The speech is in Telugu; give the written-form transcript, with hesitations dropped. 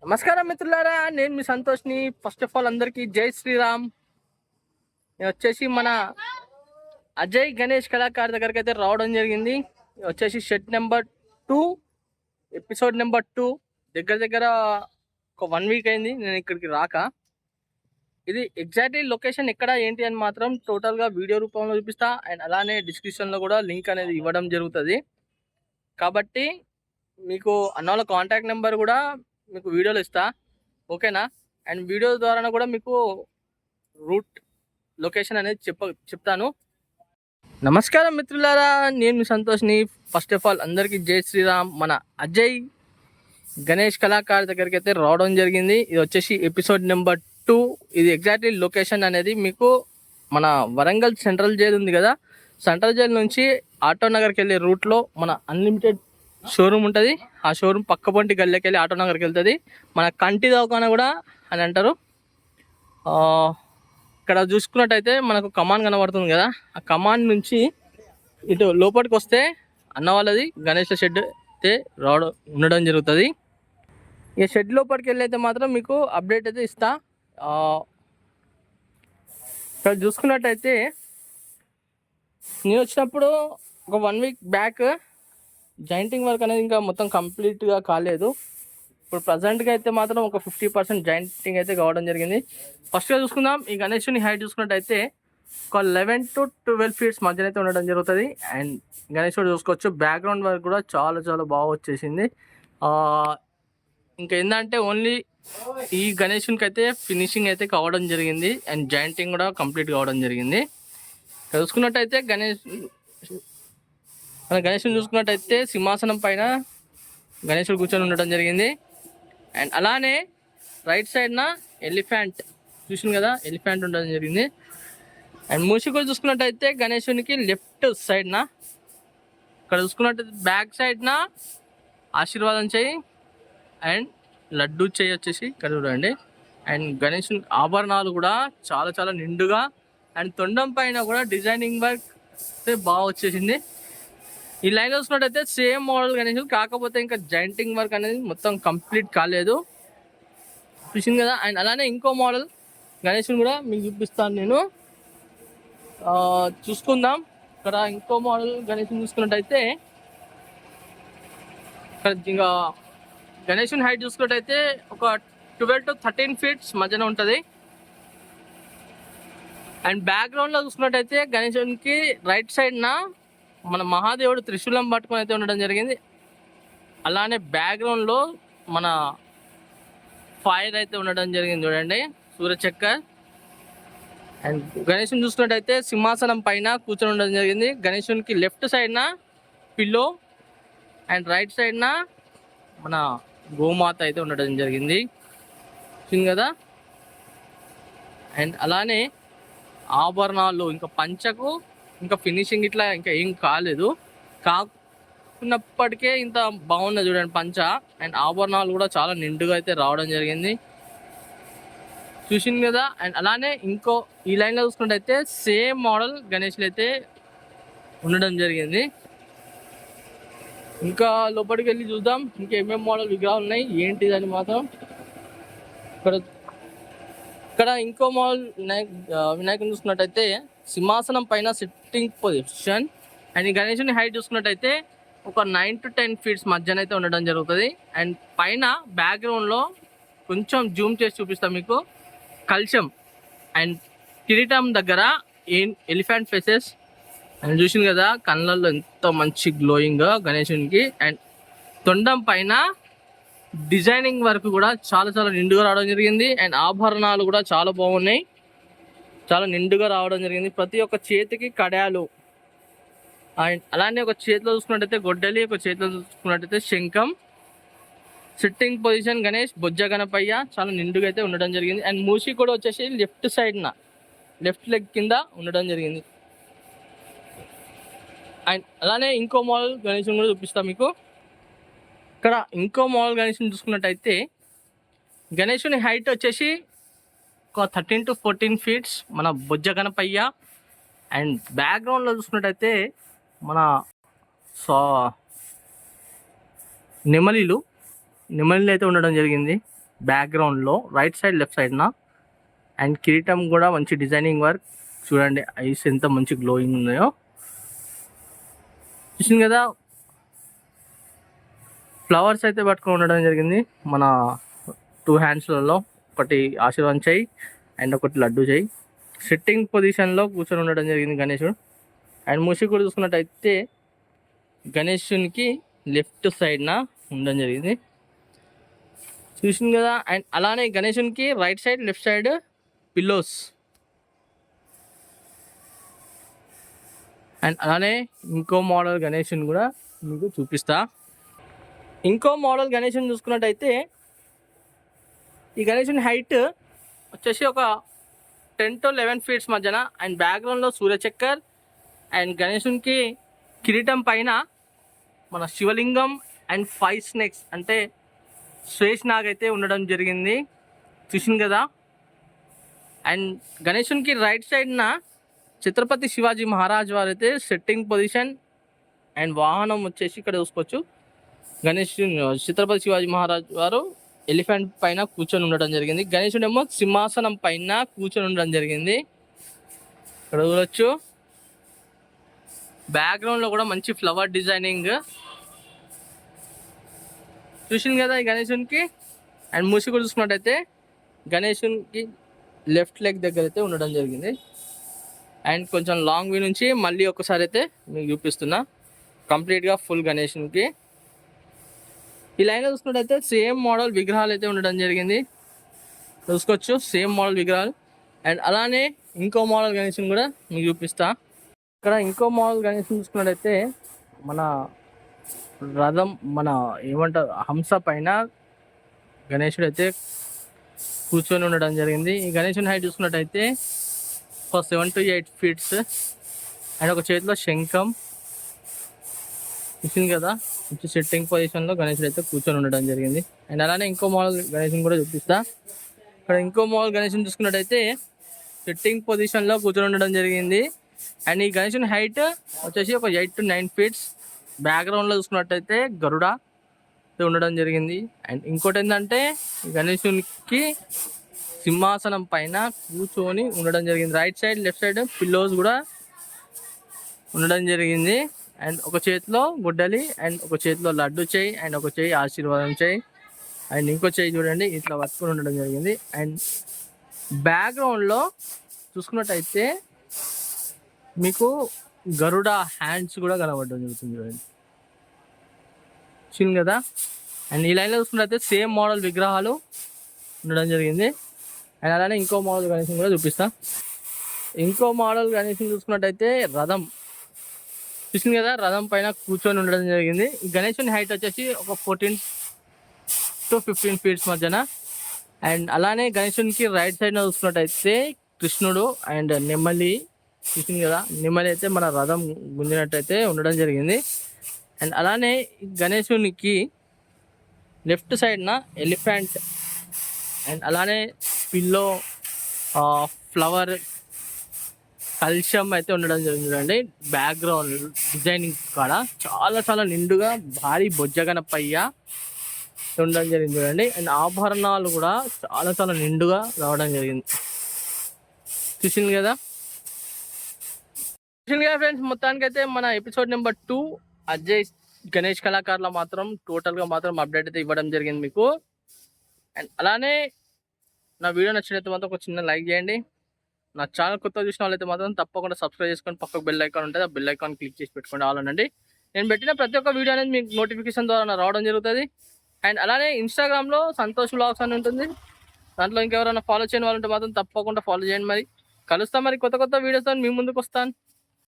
నమస్కారం మిత్రులారా, నేను మీ సంతోష్ని. ఫస్ట్ ఆఫ్ ఆల్ అందరికీ జై శ్రీరామ్. నేను వచ్చేసి మన అజయ్ గణేష్ కళాకారు దగ్గరికి అయితే రావడం జరిగింది. వచ్చేసి షెడ్ నెంబర్ 2, ఎపిసోడ్ నెంబర్ 2. దగ్గర ఒక 1 వీక్ అయింది నేను ఇక్కడికి రాక. ఇది ఎగ్జాక్ట్లీ లొకేషన్ ఎక్కడ ఏంటి అని మాత్రం టోటల్గా వీడియో రూపంలో చూపిస్తా. అండ్ అలానే డిస్క్రిప్షన్లో కూడా లింక్ అనేది ఇవ్వడం జరుగుతుంది. కాబట్టి మీకు అన్నోళ్ళ కాంటాక్ట్ నెంబర్ కూడా మీకు వీడియోలో ఇస్తా, ఓకేనా? అండ్ వీడియో ద్వారా కూడా మీకు రూట్ లొకేషన్ అనేది చెప్తాను. నమస్కారం మిత్రులారా, నేను మీ సంతోష్ని. ఫస్ట్ ఆఫ్ ఆల్ అందరికీ జై శ్రీరామ్. మన అజయ్ గణేష్ కళాకారు దగ్గరికి అయితే రావడం జరిగింది. ఇది వచ్చేసి ఎపిసోడ్ నెంబర్ 2. ఇది ఎగ్జాక్ట్లీ లొకేషన్ అనేది మీకు మన వరంగల్ సెంట్రల్ జైల్ ఉంది కదా, సెంట్రల్ జైల్ నుంచి ఆటో నగర్కి వెళ్ళే రూట్లో మన అన్లిమిటెడ్ షోరూమ్ ఉంటుంది. ఆ షోరూమ్ పక్క పొంటి గల్లెకి వెళ్ళి ఆటో నగర్కి వెళ్తుంది. మన కంటి దవాఖాన కూడా అని అంటారు. ఇక్కడ చూసుకున్నట్టయితే మనకు కమాన్ కనబడుతుంది కదా, ఆ కమాన్ నుంచి ఇటు లోపలికి వస్తే అన్న వాళ్ళది గణేష్ షెడ్ అయితే ఉండడం జరుగుతుంది. ఈ షెడ్ లోపలికి వెళ్ళి అయితే మాత్రం మీకు అప్డేట్ అయితే ఇస్తా. ఇక్కడ చూసుకున్నట్టయితే నేను వచ్చినప్పుడు ఒక 1 వీక్ బ్యాక్ జాయింటింగ్ వర్క్ అనేది ఇంకా మొత్తం కంప్లీట్గా కాలేదు. ఇప్పుడు ప్రజెంట్గా అయితే మాత్రం ఒక 50% జాయింటింగ్ అయితే కావడం జరిగింది. ఫస్ట్గా చూసుకుందాం. ఈ గణేషుని హైట్ చూసుకున్నట్టయితే ఒక 11 to 12 ఫీట్స్ మధ్యన అయితే ఉండడం జరుగుతుంది. అండ్ గణేషుడు చూసుకోవచ్చు, బ్యాక్గ్రౌండ్ వర్క్ కూడా చాలా చాలా బాగా వచ్చేసింది. ఇంకా ఏంటంటే ఓన్లీ ఈ గణేషునికి అయితే ఫినిషింగ్ అయితే కావడం జరిగింది. అండ్ జాయింటింగ్ కూడా కంప్లీట్ కావడం జరిగింది. చూసుకున్నట్టయితే గణేషుని చూసుకున్నట్టయితే సింహాసనం పైన గణేశుడు కూర్చొని ఉండడం జరిగింది. అండ్ అలానే రైట్ సైడ్న ఎలిఫెంట్ చూసింది కదా, ఎలిఫెంట్ ఉండడం జరిగింది. అండ్ మూషికుడు చూసుకున్నట్టయితే గణేశునికి లెఫ్ట్ సైడ్న, ఇక్కడ చూసుకున్నట్టయితే బ్యాక్ సైడ్న ఆశీర్వాదం చేయి అండ్ లడ్డు చేయి వచ్చేసి ఇక్కడ చూడండి. అండ్ గణేశుని ఆభరణాలు కూడా చాలా చాలా నిండుగా, అండ్ తొండం పైన కూడా డిజైనింగ్ వర్క్ అయితే బాగా వచ్చేసింది. ఈ లైన్ చూసుకున్నట్టయితే సేమ్ మోడల్ గణేష్, కాకపోతే ఇంకా జాయింటింగ్ వర్క్ అనేది మొత్తం కంప్లీట్ కాలేదు, చూసింది కదా. అండ్ అలానే ఇంకో మోడల్ గణేష్ని కూడా మీకు చూపిస్తాను నేను. చూసుకుందాం. ఇక్కడ ఇంకో మోడల్ గణేష్ని చూసుకున్నట్టయితే ఇక్కడ ఇంకా గణేష్ని హైట్ చూసుకున్నట్టయితే ఒక 12 to 13 ఫీట్స్ మధ్యన ఉంటుంది. అండ్ బ్యాక్గ్రౌండ్లో చూసుకున్నట్టయితే గణేశునికి రైట్ సైడ్న మన మహాదేవుడు త్రిశూలం పట్టుకొని అయితే ఉండడం జరిగింది. అలానే బ్యాక్గ్రౌండ్లో మన ఫైర్ అయితే ఉండడం జరిగింది చూడండి, సూర్యచక్కర్. అండ్ గణేశుని చూసుకున్నట్టయితే సింహాసనం పైన కూర్చొని ఉండడం జరిగింది. గణేశునికి లెఫ్ట్ సైడ్న పిల్లో అండ్ రైట్ సైడ్న మన గోమాత అయితే ఉండడం జరిగింది, చూసింది కదా. అండ్ అలానే ఆభరణాలు ఇంకా పంచకు ఇంకా ఫినిషింగ్ ఇట్లా ఇంకా ఏం కాలేదు, కాకున్నప్పటికే ఇంత బాగున్నది చూడండి పంచ. అండ్ ఆభరణాలు కూడా చాలా నిండుగా అయితే రావడం జరిగింది, చూసింది కదా. అండ్ అలానే ఇంకో ఈ లైన్లో చూసుకున్నట్టయితే సేమ్ మోడల్ గణేష్లు అయితే ఉండడం జరిగింది. ఇంకా లోపలికి వెళ్ళి చూద్దాం ఇంకా ఏమేమి మోడల్ విగ్రహాలు ఉన్నాయి ఏంటిది అని మాత్రం. ఇక్కడ ఇంకో మోడల్ వినాయకుని చూసుకున్నట్టయితే సింహాసనం పైన సిట్టింగ్ పొజిషన్. అండ్ ఈ గణేశుని హైట్ చూసుకున్నట్టయితే ఒక 9 to 10 ఫీట్స్ మధ్యన అయితే ఉండడం జరుగుతుంది. అండ్ పైన బ్యాక్గ్రౌండ్లో కొంచెం జూమ్ చేసి చూపిస్తాం మీకు, కల్చం అండ్ కిరీటం దగ్గర ఎలిఫెంట్ ఫేసెస్ అండ్ చూసింది కదా, కళ్ళల్లో ఎంతో మంచి గ్లోయింగ్ గణేశునికి. అండ్ తొండం పైన డిజైనింగ్ వర్క్ కూడా చాలా చాలా నిండుగా రావడం జరిగింది. అండ్ ఆభరణాలు కూడా చాలా బాగున్నాయి, చాలా నిండుగా రావడం జరిగింది. ప్రతి ఒక్క చేతికి కడాలు, అండ్ అలానే ఒక చేతిలో చూసుకున్నట్టయితే గొడ్డలి, ఒక చేతిలో చూసుకున్నట్టయితే శంఖం. సిట్టింగ్ పొజిషన్ గణేష్, బొజ్జ గణపయ్య చాలా నిండుగా అయితే ఉండడం జరిగింది. అండ్ మూషి కూడా వచ్చేసి లెఫ్ట్ సైడ్న లెఫ్ట్ లెగ్ కింద ఉండడం జరిగింది. అండ్ అలానే ఇంకో మోడల్ గణేష్ని కూడా చూపిస్తాం మీకు. ఇక్కడ ఇంకో మోడల్ గణేష్ని చూసుకున్నట్టయితే గణేశుని హైట్ వచ్చేసి ఒక 13 to 14 ఫీట్స్ మన బొజ్జ గణపయ్య. అండ్ బ్యాక్గ్రౌండ్లో చూసుకున్నట్టయితే మన నెమలిలు అయితే ఉండడం జరిగింది. బ్యాక్గ్రౌండ్లో రైట్ సైడ్ లెఫ్ట్ సైడ్న. అండ్ కిరీటం కూడా మంచి డిజైనింగ్ వర్క్. చూడండి ఐస్ ఎంత మంచి గ్లోయింగ్ ఉన్నాయో. చూసింది కదా, ఫ్లవర్స్ అయితే పట్టుకొని ఉండడం జరిగింది మన 2 హ్యాండ్స్లలో. ఒకటి ఆశీర్వాదం చేయి అండ్ ఒకటి లడ్డు చేయి. సిట్టింగ్ పొజిషన్లో కూర్చొని ఉండడం జరిగింది గణేశుడు. అండ్ మూసి కూడా చూసుకున్నట్టయితే గణేశునికి లెఫ్ట్ సైడ్న ఉండడం జరిగింది. చూసింది కదా. అండ్ అలానే గణేశునికి right side left side pillows. And అలానే ఇంకో మోడల్ గణేశుని కూడా మీకు చూపిస్తా. ఇంకో మోడల్ గణేశుని చూసుకున్నట్టయితే ఈ గణేశుని హైట్ వచ్చేసి ఒక 10 to 11 ఫీట్స్ మధ్యన. అండ్ బ్యాక్గ్రౌండ్లో సూర్యచక్కర్. అండ్ గణేశునికి కిరీటం పైన మన శివలింగం అండ్ 5 స్నేక్స్ అంటే శేషనాగ్ అయితే ఉండడం జరిగింది. చూసింది కదా. అండ్ గణేశునికి రైట్ సైడ్న ఛత్రపతి శివాజీ మహారాజ్ వారు అయితే సెట్టింగ్ పొజిషన్. అండ్ వాహనం వచ్చేసి ఇక్కడ చూసుకోవచ్చు. ఛత్రపతి శివాజీ మహారాజ్ వారు ఎలిఫెంట్ పైన కూర్చొని ఉండడం జరిగింది. గణేశుడు ఏమో సింహాసనం పైన కూర్చొని ఉండడం జరిగింది. ఇక్కడ చూడవచ్చు. బ్యాక్గ్రౌండ్లో కూడా మంచి ఫ్లవర్ డిజైనింగ్. చూసింది కదా ఈ గణేశునికి. అండ్ మూసి కూడా చూసుకున్నట్టయితే గణేశునికి లెఫ్ట్ లెగ్ దగ్గర అయితే ఉండడం జరిగింది. అండ్ కొంచెం లాంగ్ వ్యూ నుంచి మళ్ళీ ఒకసారి అయితే మీకు చూపిస్తున్నా కంప్లీట్గా ఫుల్ గణేశునికి. ఈ లైన్లో చూసుకున్నట్టయితే సేమ్ మోడల్ విగ్రహాలు అయితే ఉండడం జరిగింది. చూసుకోవచ్చు సేమ్ మోడల్ విగ్రహాలు. అండ్ అలానే ఇంకో మోడల్ గణేశుని కూడా మీకు చూపిస్తా. ఇక్కడ ఇంకో మోడల్ గణేశుని చూసుకున్నట్టయితే మన రథం మన ఏమంటారు హంస పైన గణేశుడు అయితే కూర్చొని ఉండడం జరిగింది. ఈ గణేశుని హైట్ చూసుకున్నట్టయితే 7 to 8 ఫీట్స్. అండ్ ఒక చేతిలో శంఖం. చూసింది కదా మంచి సెట్టింగ్ పొజిషన్లో గణేశుడు అయితే కూర్చొని ఉండడం జరిగింది. అండ్ అలానే ఇంకో మోడల్ గణేశుని కూడా చూపిస్తా. ఇక్కడ ఇంకో మోడల్ గణేశుని చూసుకున్నట్టయితే సెట్టింగ్ పొజిషన్లో కూర్చొని ఉండడం జరిగింది. అండ్ ఈ గణేశుని హైట్ వచ్చేసి ఒక 8 to 9 ఫీట్స్. బ్యాక్గ్రౌండ్లో చూసుకున్నట్టయితే గరుడ ఉండడం జరిగింది. అండ్ ఇంకోటి ఏంటంటే గణేశునికి సింహాసనం పైన కూర్చొని ఉండడం జరిగింది. Right side left side pillows కూడా ఉండడం జరిగింది. అండ్ ఒక చేతిలో గుడ్డలి అండ్ ఒక చేతిలో లడ్డు చేయి అండ్ ఒక చేయి ఆశీర్వాదం చేయి అండ్ ఇంకో చేయి చూడండి ఇట్లా పట్టుకొని ఉండడం జరిగింది. అండ్ బ్యాక్గ్రౌండ్లో చూసుకున్నట్టయితే మీకు గరుడ హ్యాండ్స్ కూడా కనబడడం జరుగుతుంది చూడండి. చూసింది కదా. అండ్ ఈ లైన్లో చూసుకున్నట్టయితే సేమ్ మోడల్ విగ్రహాలు ఉండడం జరిగింది. అండ్ అలానే ఇంకో మోడల్ గణేశుని కూడా చూపిస్తా. ఇంకో మోడల్ గణేశుని చూసుకున్నట్టయితే రథం. చూసింది కదా రథం పైన కూర్చొని ఉండడం జరిగింది. ఈ గణేశుని హైట్ వచ్చేసి ఒక 14 to 15 ఫీట్స్ మధ్యన. అండ్ అలానే గణేశునికి రైట్ సైడ్ చూసుకున్నట్టయితే కృష్ణుడు అండ్ నెమలి. చూసింది కదా నెమలి అయితే మన రథం గుంజినట్టయితే ఉండడం జరిగింది. అండ్ అలానే గణేశునికి లెఫ్ట్ సైడ్న ఎలిఫెంట్ అండ్ అలానే పిల్లో ఫ్లవర్ కల్షం అయితే ఉండడం జరిగింది. బ్యాక్గ్రౌండ్ డిజైనింగ్ కాడ చాలా చాలా నిండుగా భారీ బొజ్జగనపయ్య ఉండడం జరిగింది చూడండి. అండ్ ఆభరణాలు కూడా చాలా చాలా నిండుగా రావడం జరిగింది. చూసింది కదా ఫ్రెండ్స్. మొత్తానికి అయితే మన ఎపిసోడ్ నెంబర్ 2 అజయ్ గణేష్ కళాకారుల మాత్రం టోటల్గా మాత్రం అప్డేట్ అయితే ఇవ్వడం జరిగింది మీకు. అండ్ అలానే నా వీడియో నచ్చినట్టు మాత్రం ఒక చిన్న లైక్ చేయండి. నా ఛానల్ కొత్త చూసిన వాళ్ళైతే మాత్రం తప్పకుండా సబ్స్క్రైబ్ చేసుకొని పక్కకు బెల్ ఐకాన్ ఉంటుంది. ఆ బెల్ ఐకాన్ క్లిక్ చేసి పెట్టుకోండి ఆల్అనండి. నేను పెట్టిన ప్రతి ఒక్క వీడియో అనేది మీకు నోటిఫికేషన్ ద్వారా రావడం జరుగుతుంది. అండ్ అలానే ఇన్స్టాగ్రామ్లో సంతోష్ వ్లాగ్స్ అని ఉంటుంది. దాంట్లో ఇంకెవరైనా ఫాలో చేయని వాళ్ళు ఉంటే మాత్రం తప్పకుండా ఫాలో చేయండి. మరి కలుస్తాం మరి కొత్త కొత్త వీడియోస్తో మీ ముందుకు వస్తాను.